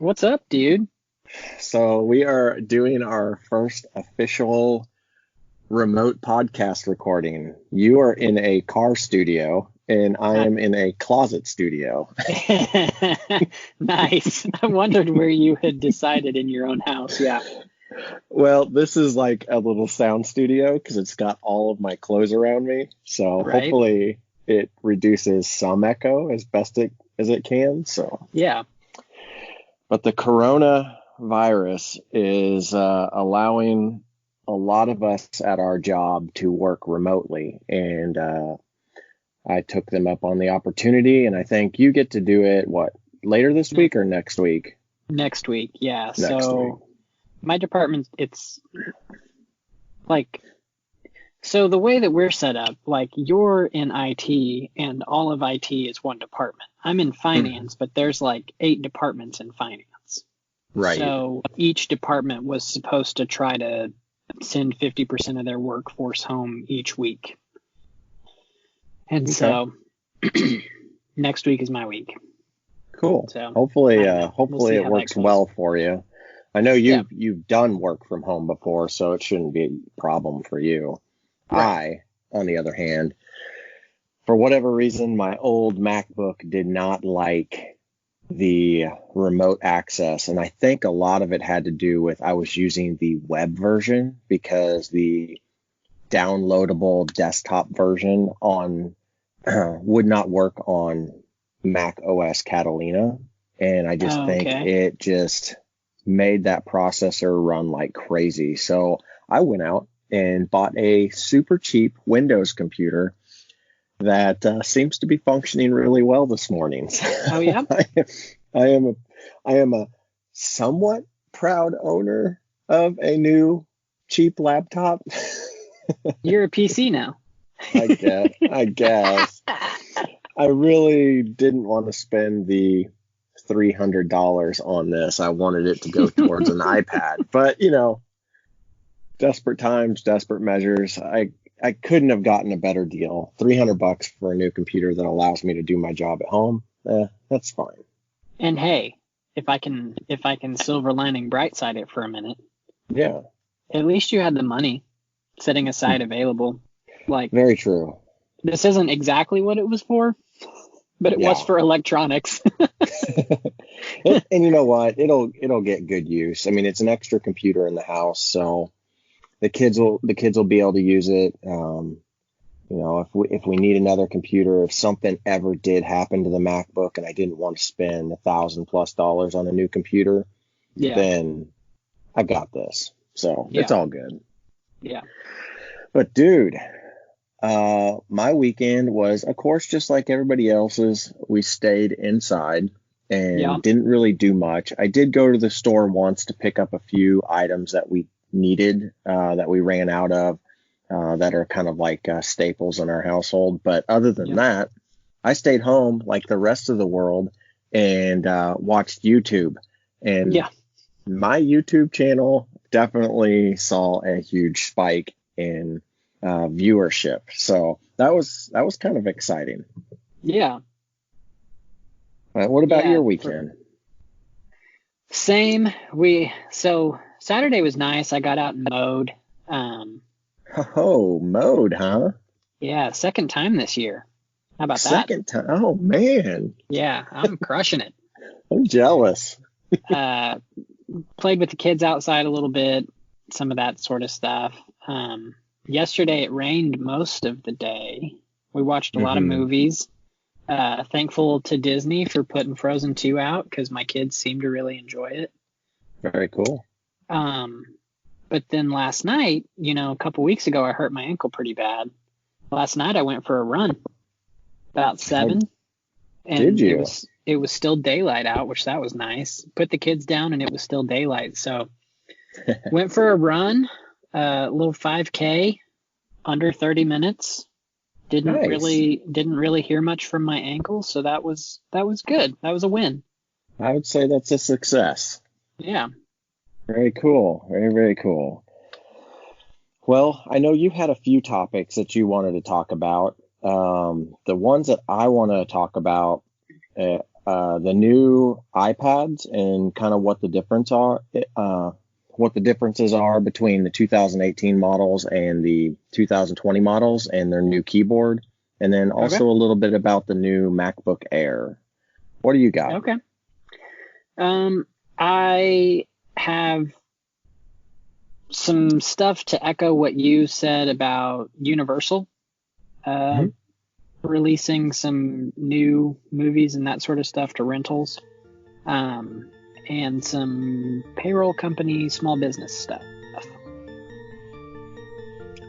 What's up, dude? So we are doing our first official remote podcast recording. You are in a car studio and I Uh, am in a closet studio. Nice. I wondered where you had decided in your own house. Yeah, Well, this is like a little sound studio because it's got all of my clothes around me. So right? hopefully it reduces some echo as best as it can. Yeah. But the coronavirus is allowing a lot of us at our job to work remotely. And I took them up on the opportunity. And I think you get to do it, what, later this Ne- week or next week? Next week. Yeah. Next week. So my department, it's like, so the way that we're set up, like you're in IT and all of IT is one department. I'm in Mhm. finance, but there's like 8 departments in finance. Right. So each department was supposed to try to send 50% of their workforce home each week. And Okay. so next week is my week. Cool. So I Hopefully, don't know. We'll hopefully see it how that works goes. well for you. I know Yeah. you've done work from home before, so it shouldn't be a problem for you. Right. I, on the other hand, for whatever reason, my old MacBook did not like the remote access. And I think a lot of it had to do with I was using the web version because the downloadable desktop version on would not work on Mac OS Catalina. And I just Oh, think okay. it just made that processor run like crazy. So I went out and bought a super cheap Windows computer that seems to be functioning really well this morning. Oh, yeah. I, I am a I am a somewhat proud owner of a new cheap laptop. You're a PC now. I guess. I really didn't want to spend the $300 on this. I wanted it to go towards an iPad, but desperate times, desperate measures. I couldn't have gotten a better deal. $300 for a new computer that allows me to do my job at home. That's fine. And hey, if I can silver lining bright side it for a minute, Yeah, at least you had the money setting aside available. Like very true. this isn't exactly what it was for, but it was Yeah. for electronics. And you know what? It'll get good use. I mean, it's an extra computer in the house, so the kids will be able to use it. If we need another computer, if something ever did happen to the MacBook and I didn't want to spend $1,000+ on a new computer, Yeah. then I got this. So it's Yeah. all good. Yeah. But dude, my weekend was, of course, just like everybody else's. We stayed inside Yeah. and didn't really do much. I did go to the store once to pick up a few items that we needed, that we ran out of, that are kind of like staples in our household. But other than Yeah. that, I stayed home like the rest of the world and watched YouTube. And Yeah. my YouTube channel definitely saw a huge spike in viewership. So that was kind of exciting. Yeah. What about Yeah. your For weekend? same. So Saturday was nice. I got out and mowed. Um, Oh, mode, huh? yeah, second time this year. How about that? Second time. Oh man, Yeah, I'm crushing it. I'm jealous. Uh, Played with the kids outside a little bit, some of that sort of stuff. Yesterday it rained most of the day. We watched a lot of Hmm. movies. Thankful to Disney for putting Frozen 2 out because my kids seem to really enjoy it. Very cool. Um, but then last night, a couple weeks ago, I hurt my ankle pretty bad. Last night I went for a run about Oh, 7, did and it you? was it was still daylight out, which that was nice. Put the kids down and it was still daylight, so went for a run, a little 5K, under 30 minutes. Didn't Nice. really didn't really hear much from my ankle, so that was good. That was a win. I would say that's a success. Yeah. Very cool. Very, very cool. Well, I know you had a few topics that you wanted to talk about. The ones that I want to talk about, the new iPads and kind of what the differences are between the 2018 models and the 2020 models and their new keyboard, and then also a little bit about the new MacBook Air. What do you got? Okay. I have some stuff to echo what you said about Universal releasing some new movies and that sort of stuff to rentals, and some payroll company small business stuff.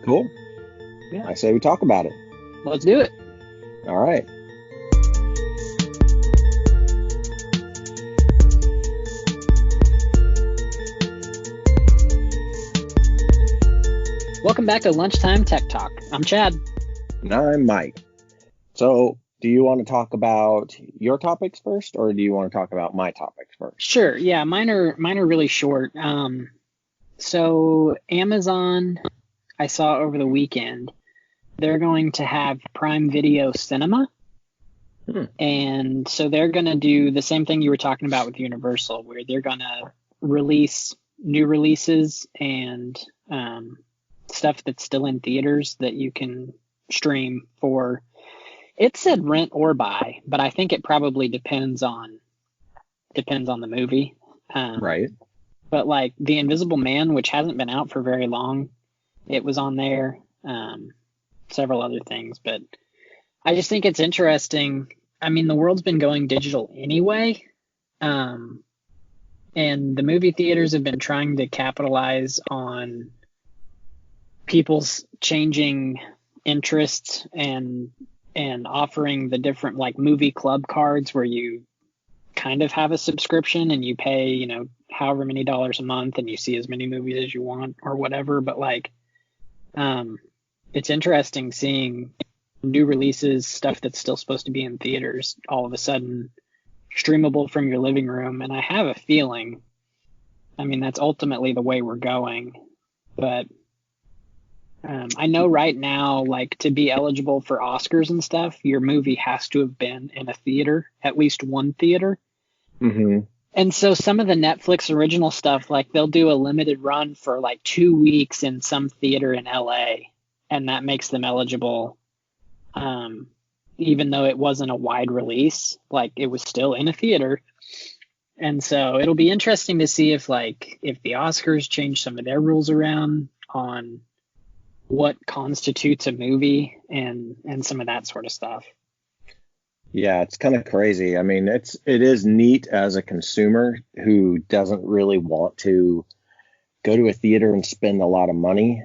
Cool. Yeah. I say we talk about it. Let's do it. All right. Welcome back to Lunchtime Tech Talk. I'm Chad. And I'm Mike. So, do you want to talk about your topics first, or do you want to talk about my topics first? Sure. Yeah, mine are really short. So Amazon, I saw over the weekend, they're going to have Prime Video Cinema. And so they're going to do the same thing you were talking about with Universal, where they're going to release new releases and stuff that's still in theaters that you can stream for. It said rent or buy, but I think it probably depends on the movie. Right. But like The Invisible Man, which hasn't been out for very long, it was on there. Several other things, but I just think it's interesting. I mean, the world's been going digital anyway. And the movie theaters have been trying to capitalize on people's changing interests and offering the different like movie club cards where you kind of have a subscription and you pay, however many dollars a month and you see as many movies as you want or whatever. But like, it's interesting seeing new releases, stuff that's still supposed to be in theaters, all of a sudden streamable from your living room. And I have a feeling, I mean, that's ultimately the way we're going. But I know right now, like to be eligible for Oscars and stuff, your movie has to have been in a theater, at least one theater. Mm-hmm. And so some of the Netflix original stuff, like they'll do a limited run for like 2 weeks in some theater in LA, and that makes them eligible. Even though it wasn't a wide release, like it was still in a theater. And so it'll be interesting to see if the Oscars change some of their rules around on what constitutes a movie and some of that sort of stuff. Yeah, it's kind of crazy. I mean, it is neat as a consumer who doesn't really want to go to a theater and spend a lot of money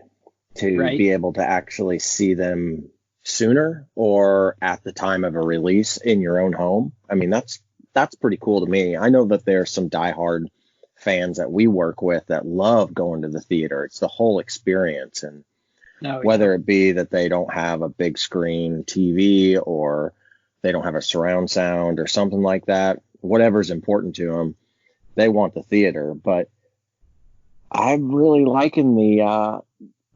to be able to actually see them sooner or at the time of a release in your own home. I mean, that's pretty cool to me. I know that there are some diehard fans that we work with that love going to the theater. It's the whole experience. And whether it be that they don't have a big screen TV or they don't have a surround sound or something like that, whatever's important to them, they want the theater. But I'm really liking the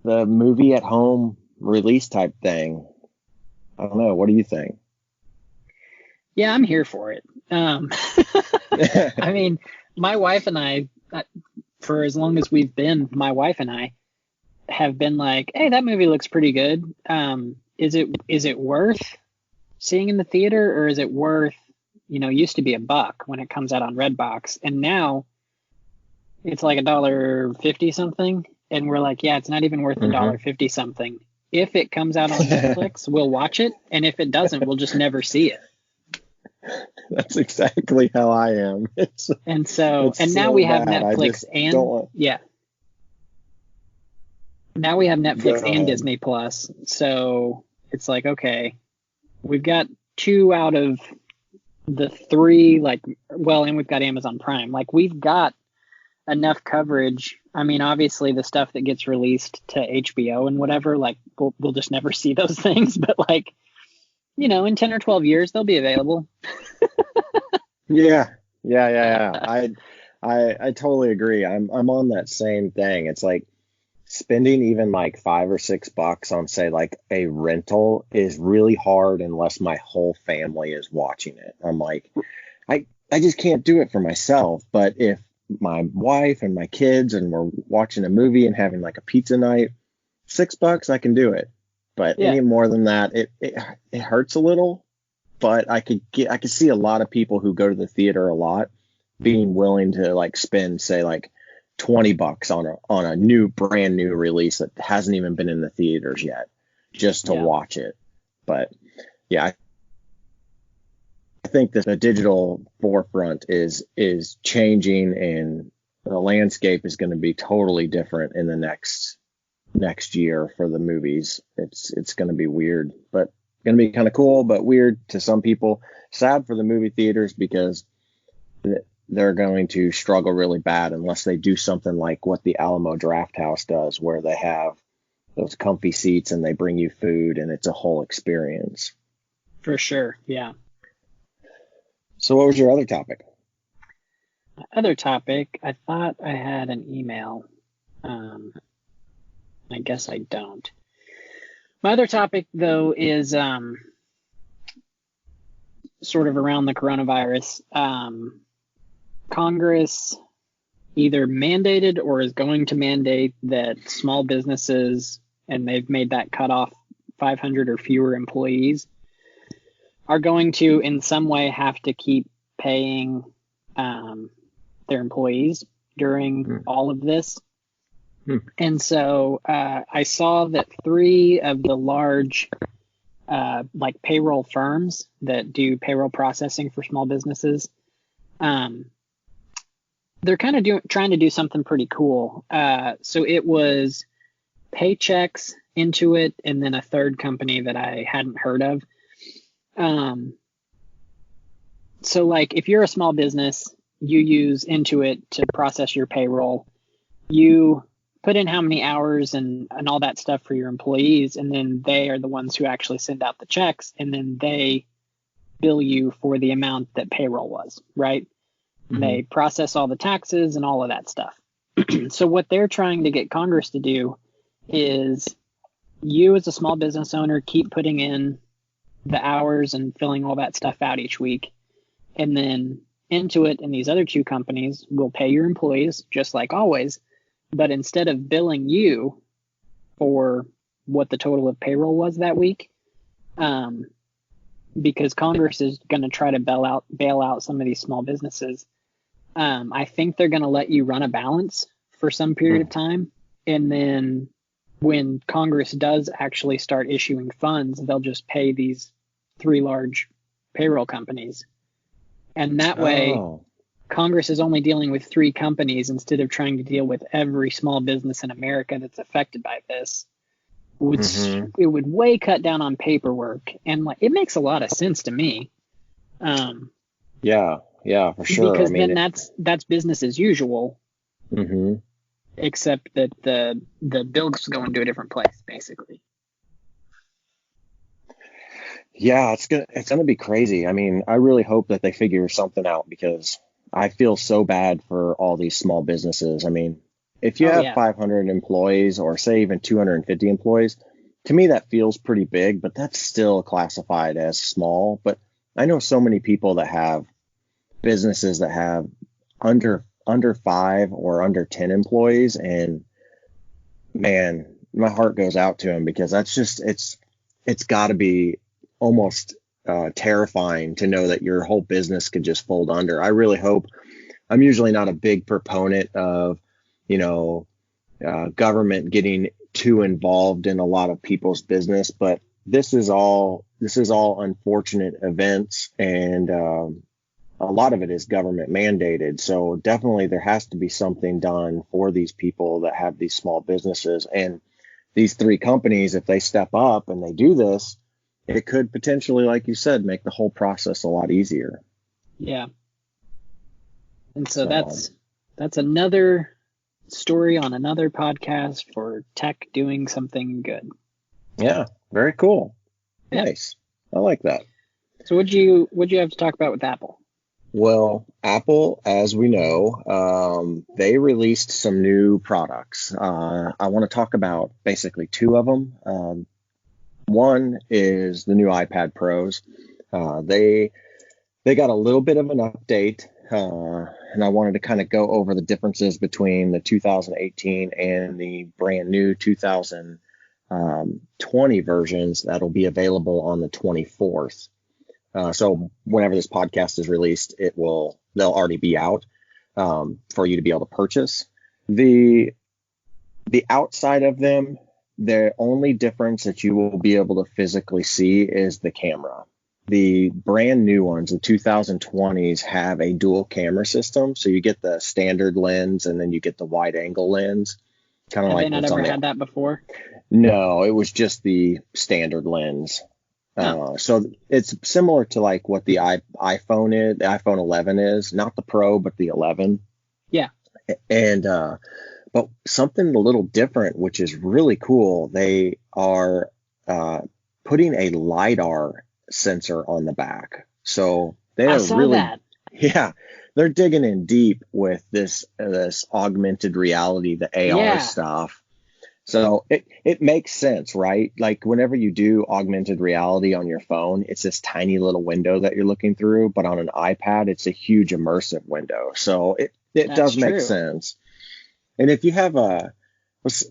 movie at home release type thing. I don't know. What do you think? Yeah, I'm here for it. I mean, my wife and I, for as long as we've been, my wife and I have been like, hey, that movie looks pretty good. Is it worth seeing in the theater, or is it worth, used to be $1 when it comes out on Redbox, and now it's like $1.50 something, and we're like, yeah, it's not even worth $1.50 something. If it comes out on Netflix, we'll watch it, and if it doesn't, we'll just never see it. That's exactly how I am. Now we have Netflix Now we have Netflix and Disney Plus. So it's like, okay, we've got 2 out of the 3, and we've got Amazon Prime. Like, we've got enough coverage. I mean, obviously the stuff that gets released to HBO and whatever, like we'll just never see those things. But in 10 or 12 years, they'll be available. Yeah. I totally agree. I'm on that same thing. It's like spending even like $5 or $6 on, say, like a rental is really hard unless my whole family is watching it. I'm like, I just can't do it for myself. But if my wife and my kids and we're watching a movie and having like a pizza night, $6 I can do it. But Yeah. any more than that, it hurts a little. But I could see a lot of people who go to the theater a lot being willing to like spend, say, like $20 on a brand new release that hasn't even been in the theaters yet, just to watch it. But yeah, I think that the digital forefront is changing, and the landscape is going to be totally different in the next year for the movies. It's going to be weird, but going to be kind of cool, but weird to some people. Sad for the movie theaters because they're going to struggle really bad unless they do something like what the Alamo Drafthouse does, where they have those comfy seats and they bring you food and it's a whole experience. For sure. Yeah. So what was your other topic? Other topic, I thought I had an email. I guess I don't. My other topic, though, is sort of around the coronavirus. Congress either mandated or is going to mandate that small businesses, and they've made that cutoff 500 or fewer employees, are going to in some way have to keep paying their employees during all of this. And so I saw that 3 of the large like payroll firms that do payroll processing for small businesses, they're kind of trying to do something pretty cool. So it was Paychex, Intuit, and then a third company that I hadn't heard of. So like if you're a small business, you use Intuit to process your payroll. You put in how many hours and all that stuff for your employees, and then they are the ones who actually send out the checks, and then they bill you for the amount that payroll was, right? Mm-hmm. They process all the taxes and all of that stuff. So what they're trying to get Congress to do is you as a small business owner keep putting in the hours and filling all that stuff out each week, and then Intuit and these other 2 companies will pay your employees just like always. But instead of billing you for what the total of payroll was that week, because Congress is going to try to bail out some of these small businesses, I think they're going to let you run a balance for some period of time. And then when Congress does actually start issuing funds, they'll just pay these 3 large payroll companies. And that way, Congress is only dealing with 3 companies instead of trying to deal with every small business in America that's affected by this. It would way cut down on paperwork, and like it makes a lot of sense to me. Yeah, for sure. Because then that's business as usual. Except that the bills going to a different place, basically. Yeah, it's gonna be crazy. I mean, I really hope that they figure something out, because I feel so bad for all these small businesses. I mean, if you have 500 employees, or say even 250 employees, to me that feels pretty big, but that's still classified as small. But I know so many people that have businesses that have under 5 or under 10 employees, and man, my heart goes out to them, because that's just it's got to be almost terrifying to know that your whole business could just fold under. I really hope. I'm usually not a big proponent of, government getting too involved in a lot of people's business, but this is all unfortunate events, and a lot of it is government mandated. So definitely there has to be something done for these people that have these small businesses. And these 3 companies, if they step up and they do this, it could potentially, like you said, make the whole process a lot easier. Yeah. And so that's another story on another podcast for tech doing something good. Yeah, very cool. Yeah. Nice. I like that. So what'd you have to talk about with Apple? Well, Apple, as we know, they released some new products. I want to talk about basically 2 of them. One is the new iPad Pros. They They got a little bit of an update, and I wanted to kind of go over the differences between the 2018 and the brand new 2020 versions that'll be available on the 24th. So whenever this podcast is released, they'll already be out for you to be able to purchase. The outside of them, the only difference that you will be able to physically see is the camera. The brand new ones, the 2020s, have a dual camera system. So you get the standard lens and then you get the wide angle lens. Kind of Have like they not ever had that before? No, it was just the standard lens. So it's similar to like what the iPhone is, the iPhone 11 is, not the Pro, but the 11. Yeah. And but something a little different, which is really cool. They are putting a LiDAR sensor on the back. So they are that. Yeah, they're digging in deep with this augmented reality, the AR stuff. So it makes sense, right? Like whenever you do augmented reality on your phone, it's this tiny little window that you're looking through, but on an iPad, it's a huge immersive window. So it does make sense. And if you have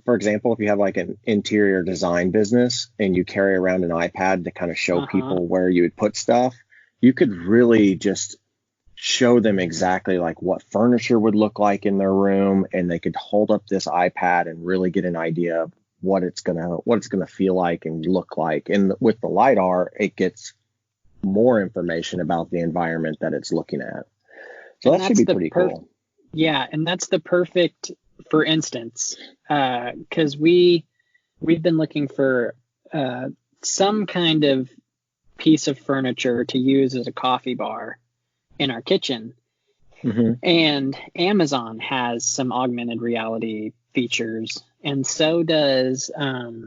for example, if you have like an interior design business and you carry around an iPad to kind of show people where you would put stuff, you could really just show them exactly like what furniture would look like in their room, and they could hold up this iPad and really get an idea of what it's gonna feel like and look like. And with the LiDAR, it gets more information about the environment that it's looking at. So that should be pretty cool. Yeah, and that's the perfect, for instance, because we've been looking for some kind of piece of furniture to use as a coffee bar in our kitchen. And Amazon has some augmented reality features, and so does what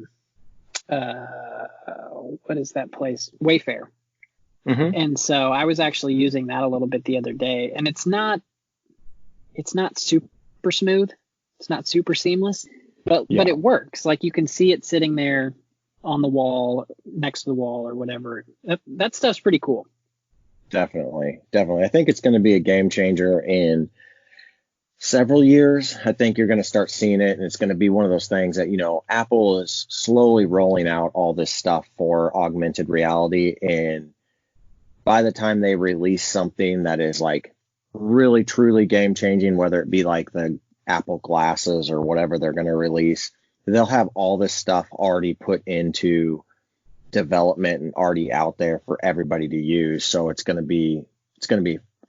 is that place, Wayfair. And so I was actually using that a little bit the other day, and it's not super smooth, it's not super seamless, but it works. Like you can see it sitting there on the wall, next to the wall or whatever. That stuff's pretty cool. Definitely. I think it's going to be a game changer in several years. I think you're going to start seeing it, and it's going to be one of those things that, Apple is slowly rolling out all this stuff for augmented reality. And by the time they release something that is like really, truly game changing, whether it be like the Apple glasses or whatever they're going to release, they'll have all this stuff already put into development and already out there for everybody to use. So it's going to be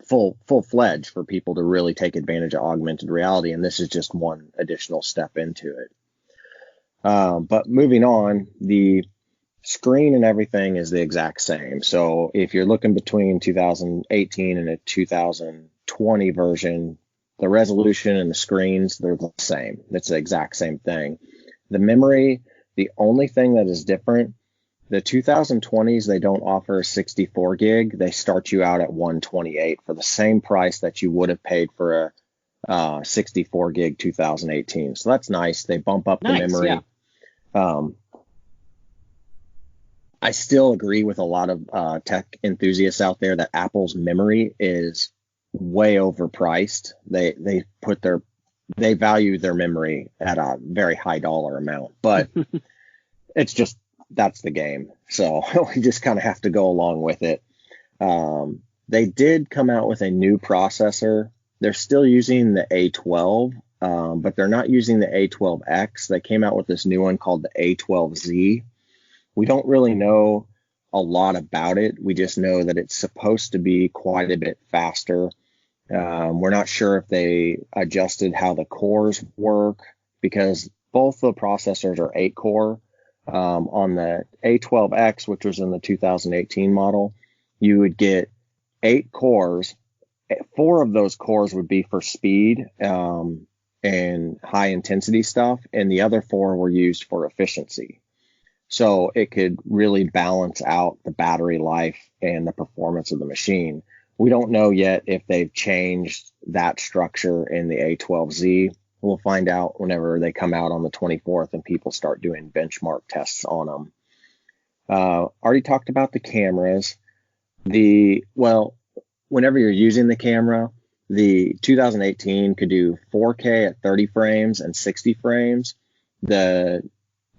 full-fledged for people to really take advantage of augmented reality, and this is just one additional step into it. But moving on, the screen and everything is the exact same. So if you're looking between 2018 and a 2020 version, the resolution and the screens, they're the same. It's the exact same thing. The memory, the only thing that is different, the 2020s, they don't offer a 64 gig. They start you out at 128 for the same price that you would have paid for a 64 gig 2018. So that's nice. They bump up the memory. Yeah. I still agree with a lot of tech enthusiasts out there that Apple's memory is way overpriced. They value their memory at a very high dollar amount, but it's just, that's the game. So we just kind of have to go along with it. They did come out with a new processor. They're still using the A12, but they're not using the A12X. They came out with this new one called the A12Z. We don't really know a lot about it. We just know that it's supposed to be quite a bit faster. We're not sure if they adjusted how the cores work, because both the processors are 8-core. On the A12X, which was in the 2018 model, you would get 8 cores. 4 of those cores would be for speed and high intensity stuff, and the other 4 were used for efficiency. So it could really balance out the battery life and the performance of the machine. We don't know yet if they've changed that structure in the A12Z. We'll find out whenever they come out on the 24th and people start doing benchmark tests on them. Already talked about the cameras. whenever you're using the camera, the 2018 could do 4K at 30 frames and 60 frames. The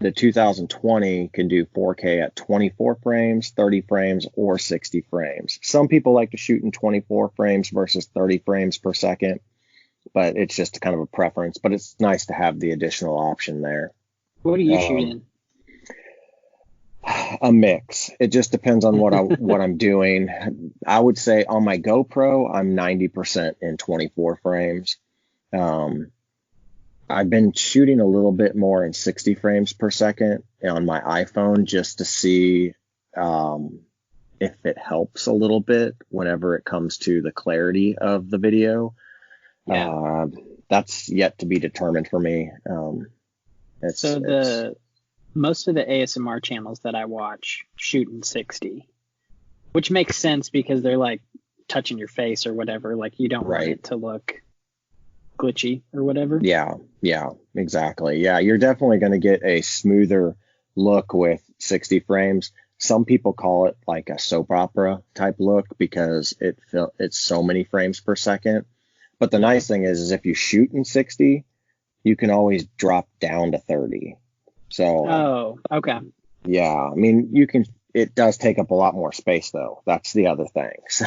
2020 can do 4K at 24 frames, 30 frames, or 60 frames. Some people like to shoot in 24 frames versus 30 frames per second, but it's just kind of a preference. But it's nice to have the additional option there. What do you shoot in? A mix. It just depends on what I'm doing. I would say on my GoPro, I'm 90% in 24 frames. I've been shooting a little bit more in 60 frames per second on my iPhone just to see if it helps a little bit whenever it comes to the clarity of the video. Yeah. That's yet to be determined for me. Most of the ASMR channels that I watch shoot in 60, which makes sense because they're like touching your face or whatever. Like you don't want it to look glitchy or whatever. Yeah, exactly. Yeah, you're definitely going to get a smoother look with 60 frames. Some people call it like a soap opera type look because it's so many frames per second. But the nice thing is if you shoot in 60, you can always drop down to 30. So, okay. Yeah, I mean, it does take up a lot more space though. That's the other thing. So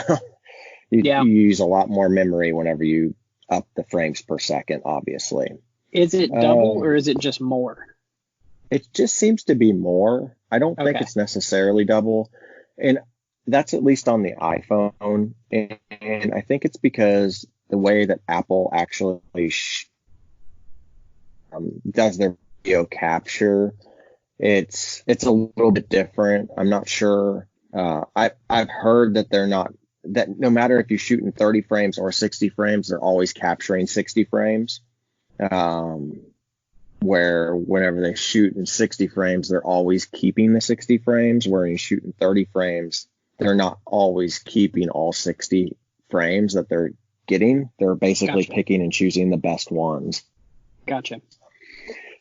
you use a lot more memory whenever you up the frames per second, obviously. Is it double or is it just more? It just seems to be more. I don't think it's necessarily double. And that's at least on the iPhone. And I think it's because the way that Apple actually does their video capture, it's a little bit different. I'm not sure. I've heard that that no matter if you shoot in 30 frames or 60 frames, they're always capturing 60 frames. Where whenever they shoot in 60 frames, they're always keeping the 60 frames. Where you shoot in 30 frames, they're not always keeping all 60 frames that they're getting. They're basically picking and choosing the best ones. Gotcha.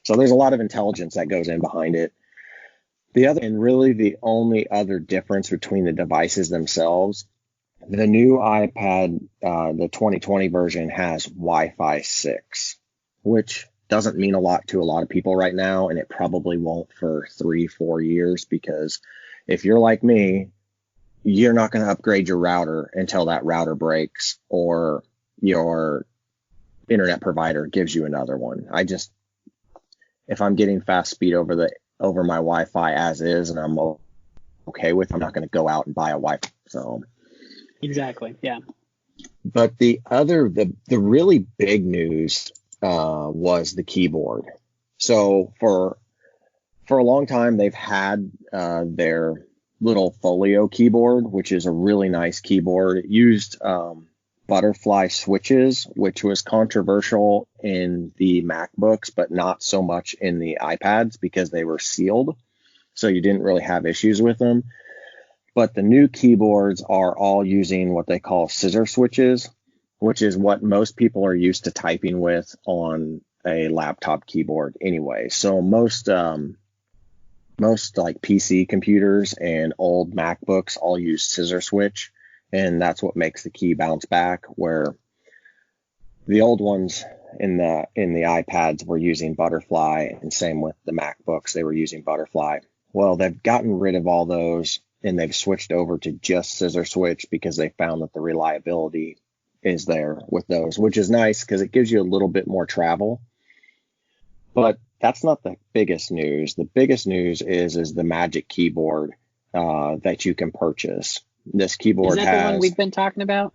So there's a lot of intelligence that goes in behind it. Really the only other difference between the devices themselves, the new iPad, the 2020 version has Wi-Fi 6, which doesn't mean a lot to a lot of people right now, and it probably won't for 3-4 years, because if you're like me, you're not going to upgrade your router until that router breaks or your internet provider gives you another one. If I'm getting fast speed over my Wi-Fi as is, and I'm okay with, I'm not going to go out and buy a Wi-Fi. So exactly, yeah. But the really big news was the keyboard. So for a long time, they've had their little folio keyboard, which is a really nice keyboard. It used butterfly switches, which was controversial in the MacBooks, but not so much in the iPads because they were sealed. So you didn't really have issues with them. But the new keyboards are all using what they call scissor switches, which is what most people are used to typing with on a laptop keyboard anyway. So most like PC computers and old MacBooks all use scissor switch, and that's what makes the key bounce back, where the old ones in the iPads were using butterfly, and same with the MacBooks, they were using butterfly. Well, they've gotten rid of all those and they've switched over to just scissor switch because they found that the reliability is there with those, which is nice because it gives you a little bit more travel. But that's not the biggest news. The biggest news is the Magic Keyboard that you can purchase. This keyboard has... Is that the one we've been talking about?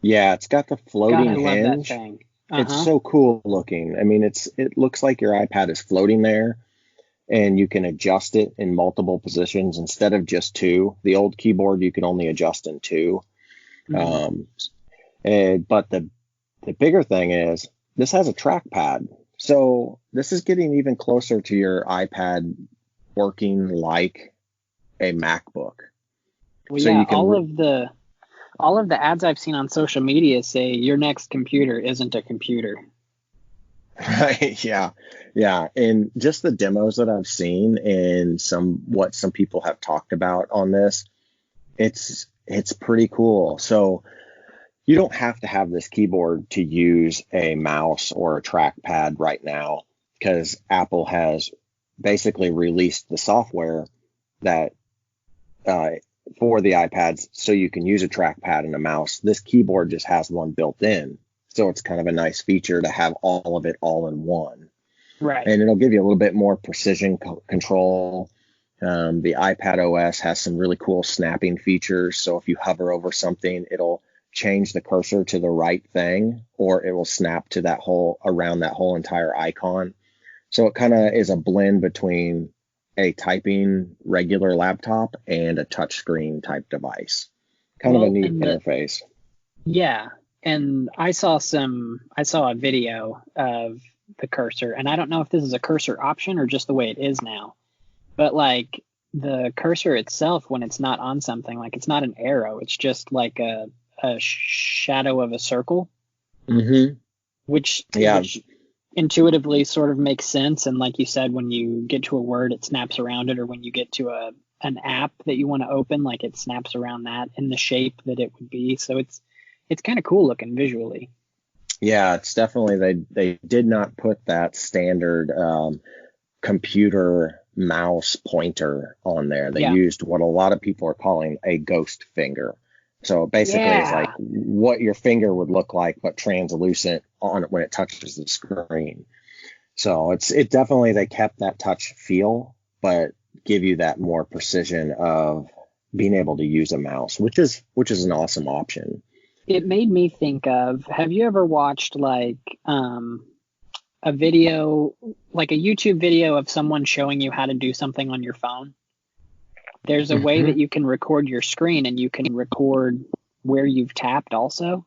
Yeah, it's got the floating hinge. I love that thing. It's so cool looking. I mean, it looks like your iPad is floating there, and you can adjust it in multiple positions instead of just two. The old keyboard, you can only adjust in two. But the bigger thing is this has a trackpad. So this is getting even closer to your iPad working like a MacBook. Well, so yeah, all of the ads I've seen on social media say your next computer isn't a computer. Right. Yeah. And just the demos that I've seen and what some people have talked about on this, it's pretty cool. So you don't have to have this keyboard to use a mouse or a trackpad right now, because Apple has basically released the software that for the iPads, so you can use a trackpad and a mouse. This keyboard just has one built in, so it's kind of a nice feature to have all of it all in one. Right. And it'll give you a little bit more precision control. The iPad OS has some really cool snapping features, so if you hover over something, it'll change the cursor to the right thing, or it will snap to that whole around that whole entire icon. So it kind of is a blend between a typing regular laptop and a touchscreen type device. Kind of a neat interface. Yeah. And I saw a video of the cursor, and I don't know if this is a cursor option or just the way it is now, but like the cursor itself, when it's not on something, like it's not an arrow, it's just like a shadow of a circle, which intuitively sort of makes sense. And like you said, when you get to a word, it snaps around it, or when you get to an app that you want to open, like it snaps around that in the shape that it would be. So it's kind of cool looking visually. Yeah, it's definitely, they did not put that standard computer mouse pointer on there. They used what a lot of people are calling a ghost finger. So basically it's like what your finger would look like, but translucent on it when it touches the screen. So it definitely, they kept that touch feel, but give you that more precision of being able to use a mouse, which is an awesome option. It made me think of, have you ever watched like a video, like a YouTube video of someone showing you how to do something on your phone? There's a way that you can record your screen, and you can record where you've tapped also.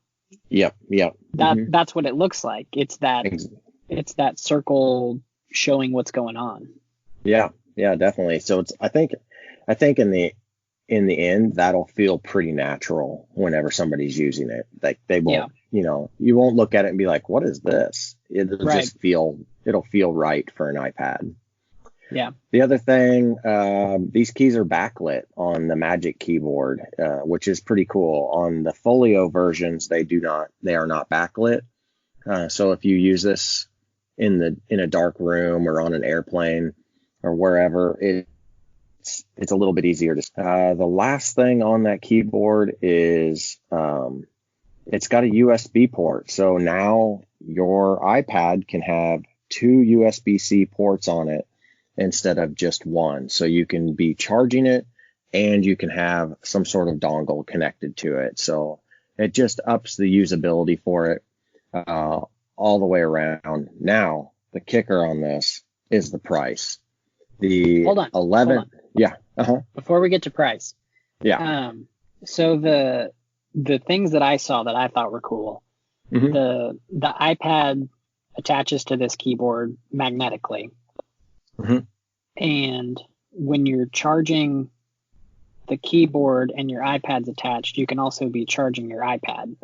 Yep. That's what it looks like. It's that circle showing what's going on. Yeah, definitely. So I think in the end, that'll feel pretty natural whenever somebody's using it. Like they won't, you won't look at it and be like, what is this? It'll just feel right for an iPad. Yeah. The other thing, these keys are backlit on the Magic Keyboard, which is pretty cool. On the Folio versions, they are not backlit. So if you use this in a dark room or on an airplane or wherever, it's a little bit easier to. The last thing on that keyboard is it's got a USB port. So now your iPad can have 2 USB-C ports on it instead of just one. So you can be charging it, and you can have some sort of dongle connected to it. So it just ups the usability for it all the way around. Now, the kicker on this is the price. Hold on. 11. Hold on. Yeah. Before we get to price. Yeah. So the things that I saw that I thought were cool, the iPad attaches to this keyboard magnetically. And when you're charging the keyboard and your iPad's attached, you can also be charging your iPad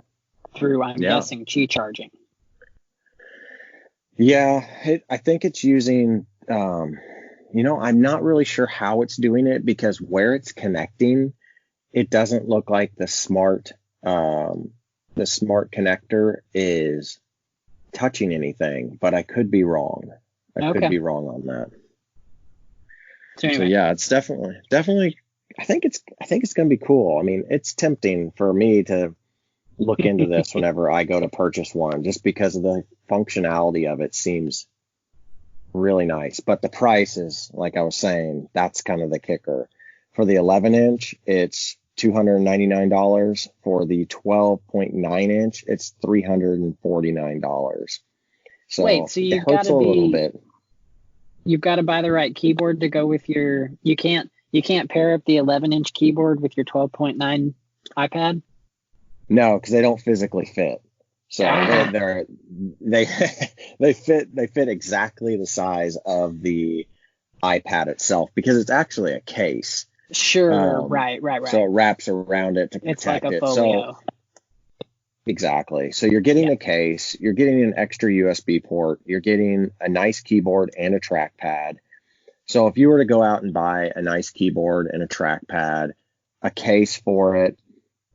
through, I'm guessing, Qi charging. Yeah, I think it's using, I'm not really sure how it's doing it, because where it's connecting, it doesn't look like the smart connector is touching anything, but I could be wrong. I could be wrong on that. So anyway. So yeah, it's definitely. I think it's going to be cool. I mean, it's tempting for me to look into this whenever I go to purchase one, just because of the functionality of it seems really nice. But the price is, like I was saying, that's kind of the kicker. For the 11-inch, it's $299. For the 12.9-inch, it's $349. So wait, so it hurts a little bit. You've got to buy the right keyboard to go with your. You can't pair up the 11-inch keyboard with your 12.9 iPad. No, because they don't physically fit. So they fit exactly the size of the iPad itself, because it's actually a case. Sure, right. So it wraps around it to protect it. It's like a folio. So, exactly. So you're getting a case, you're getting an extra USB port, you're getting a nice keyboard and a trackpad. So if you were to go out and buy a nice keyboard and a trackpad, a case for it,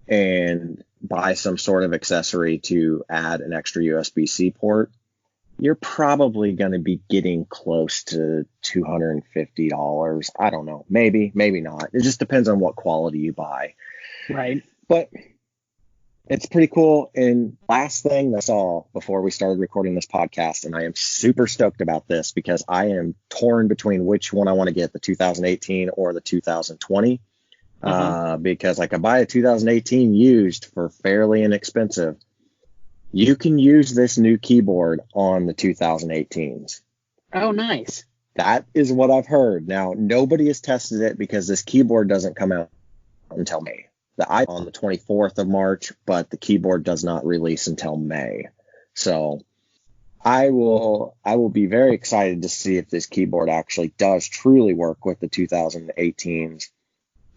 and buy some sort of accessory to add an extra USB-C port, you're probably going to be getting close to $250. I don't know. Maybe not. It just depends on what quality you buy. Right. But it's pretty cool. And last thing I saw before we started recording this podcast, and I am super stoked about this because I am torn between which one I want to get, the 2018 or the 2020. Because I could buy a 2018 used for fairly inexpensive. You can use this new keyboard on the 2018s. Oh, nice. That is what I've heard. Now, nobody has tested it because this keyboard doesn't come out until May. The iPad on the 24th of March, but the keyboard does not release until May. So I will be very excited to see if this keyboard actually does truly work with the 2018s,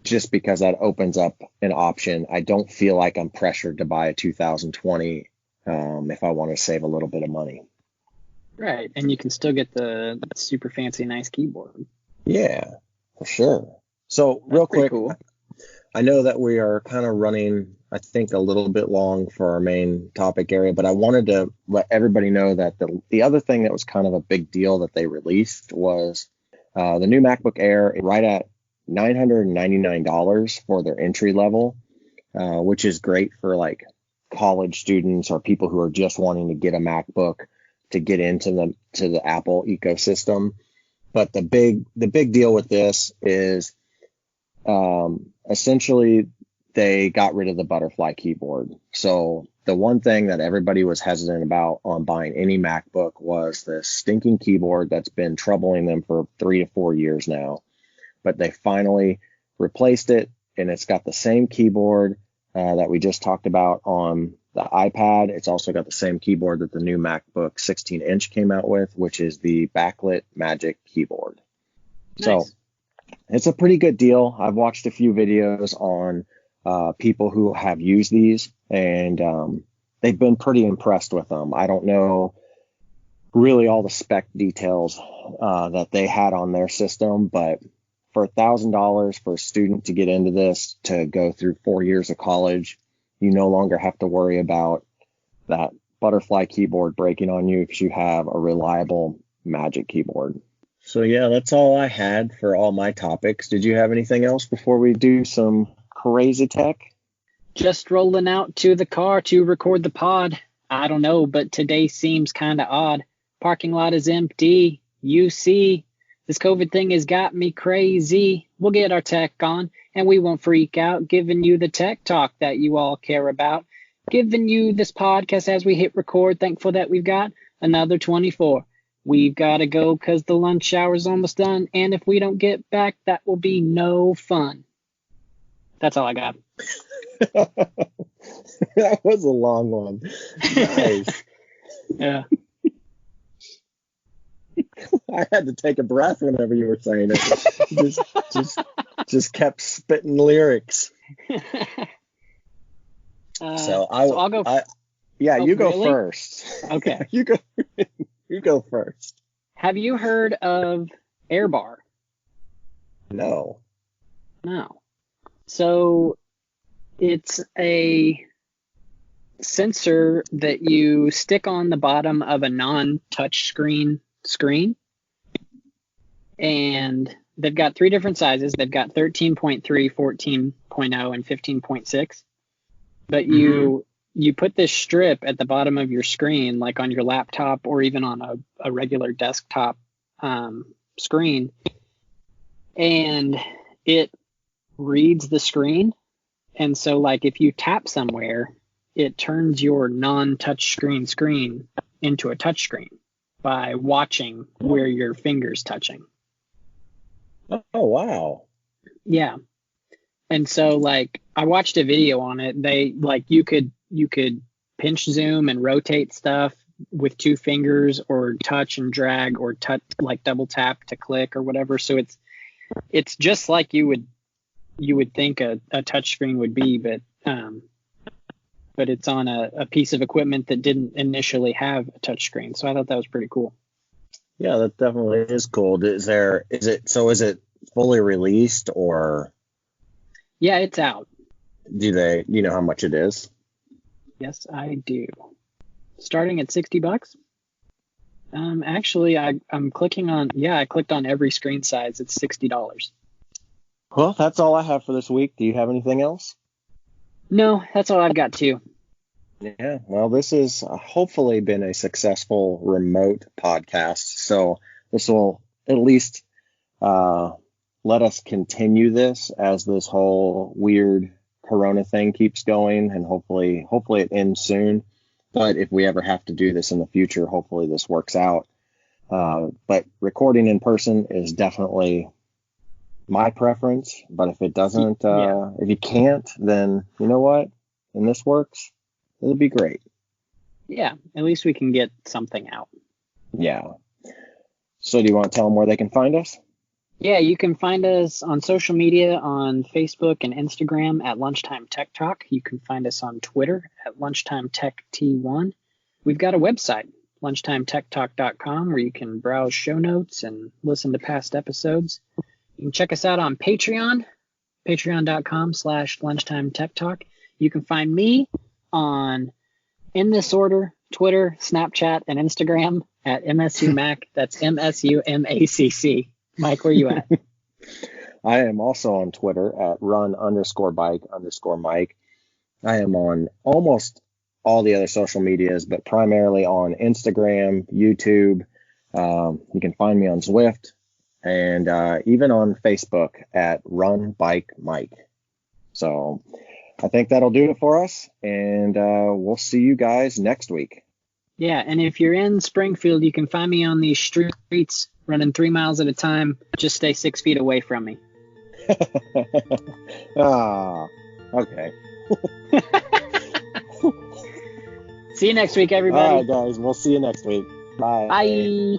just because that opens up an option. I don't feel like I'm pressured to buy a 2020 if I want to save a little bit of money. Right, and you can still get the super fancy, nice keyboard. Yeah, for sure. So real quick, cool. I know that we are kind of running, I think, a little bit long for our main topic area, but I wanted to let everybody know that the other thing that was kind of a big deal that they released was the new MacBook Air, right at $999 for their entry level, which is great for like college students or people who are just wanting to get a MacBook to get into the Apple ecosystem. But the big deal with this is essentially they got rid of the butterfly keyboard. So the one thing that everybody was hesitant about on buying any MacBook was the stinking keyboard that's been troubling them for 3 to 4 years now. But they finally replaced it, and it's got the same keyboard that we just talked about on the iPad. It's also got the same keyboard that the new MacBook 16-inch came out with, which is the backlit Magic keyboard. Nice. So it's a pretty good deal. I've watched a few videos on people who have used these, and they've been pretty impressed with them. I don't know really all the spec details that they had on their system, but for $1,000 for a student to get into this, to go through 4 years of college, you no longer have to worry about that butterfly keyboard breaking on you because you have a reliable Magic keyboard. So yeah, that's all I had for all my topics. Did you have anything else before we do some crazy tech? Just rolling out to the car to record the pod. I don't know, but today seems kind of odd. Parking lot is empty. You see, this COVID thing has got me crazy. We'll get our tech on, and we won't freak out, giving you the tech talk that you all care about. Giving you this podcast as we hit record, thankful that we've got another 24. We've got to go because the lunch hour's almost done, and if we don't get back, that will be no fun. That's all I got. That was a long one. Nice. Yeah. I had to take a breath whenever you were saying it. Just kept spitting lyrics. So I'll go. You go first. Okay. You go first. Have you heard of Airbar? No. So it's a sensor that you stick on the bottom of a non-touch screen, and they've got 3 different sizes. They've got 13.3, 14.0, and 15.6. But you put this strip at the bottom of your screen, like on your laptop or even on a regular desktop screen, and it reads the screen. And so, like, if you tap somewhere, it turns your non-touch screen into a touch screen by watching where your finger's touching. Oh, wow. Yeah. And so, like, I watched a video on it. They, like, you could pinch zoom and rotate stuff with 2 fingers, or touch and drag, or touch, like, double tap to click or whatever. So it's just like you would think a touch screen would be, but it's on a piece of equipment that didn't initially have a touch screen. So I thought that was pretty cool. Yeah, that definitely is cool. Is it fully released, or? Yeah, it's out. Do you know how much it is? Yes, I do. Starting at $60. Actually, I'm clicking on, I clicked on every screen size. It's $60. Well, that's all I have for this week. Do you have anything else? No, that's all I've got too. Yeah, well, this has hopefully been a successful remote podcast. So this will at least let us continue this as this whole weird Corona thing keeps going, and hopefully it ends soon. But if we ever have to do this in the future, hopefully this works out. But recording in person is definitely my preference. But if it doesn't, if you can't, then you know what? And this works, it'll be great. Yeah, at least we can get something out. Yeah. So do you want to tell them where they can find us? Yeah, you can find us on social media on Facebook and Instagram at Lunchtime Tech Talk. You can find us on Twitter at LunchTimeTechT1. We've got a website, LunchTimeTechTalk.com, where you can browse show notes and listen to past episodes. You can check us out on Patreon, patreon.com/LunchTimeTechTalk. You can find me on, in this order, Twitter, Snapchat, and Instagram at MSUMac. That's MSUMACC. Mike, where you at? I am also on Twitter at run_bike_Mike. I am on almost all the other social medias, but primarily on Instagram, YouTube. You can find me on Zwift, and even on Facebook at Run Bike Mike. So I think that'll do it for us, and we'll see you guys next week. Yeah, and if you're in Springfield, you can find me on these streets running 3 miles at a time. Just stay 6 feet away from me. Okay. See you next week, everybody. All right, guys. We'll see you next week. Bye. Bye.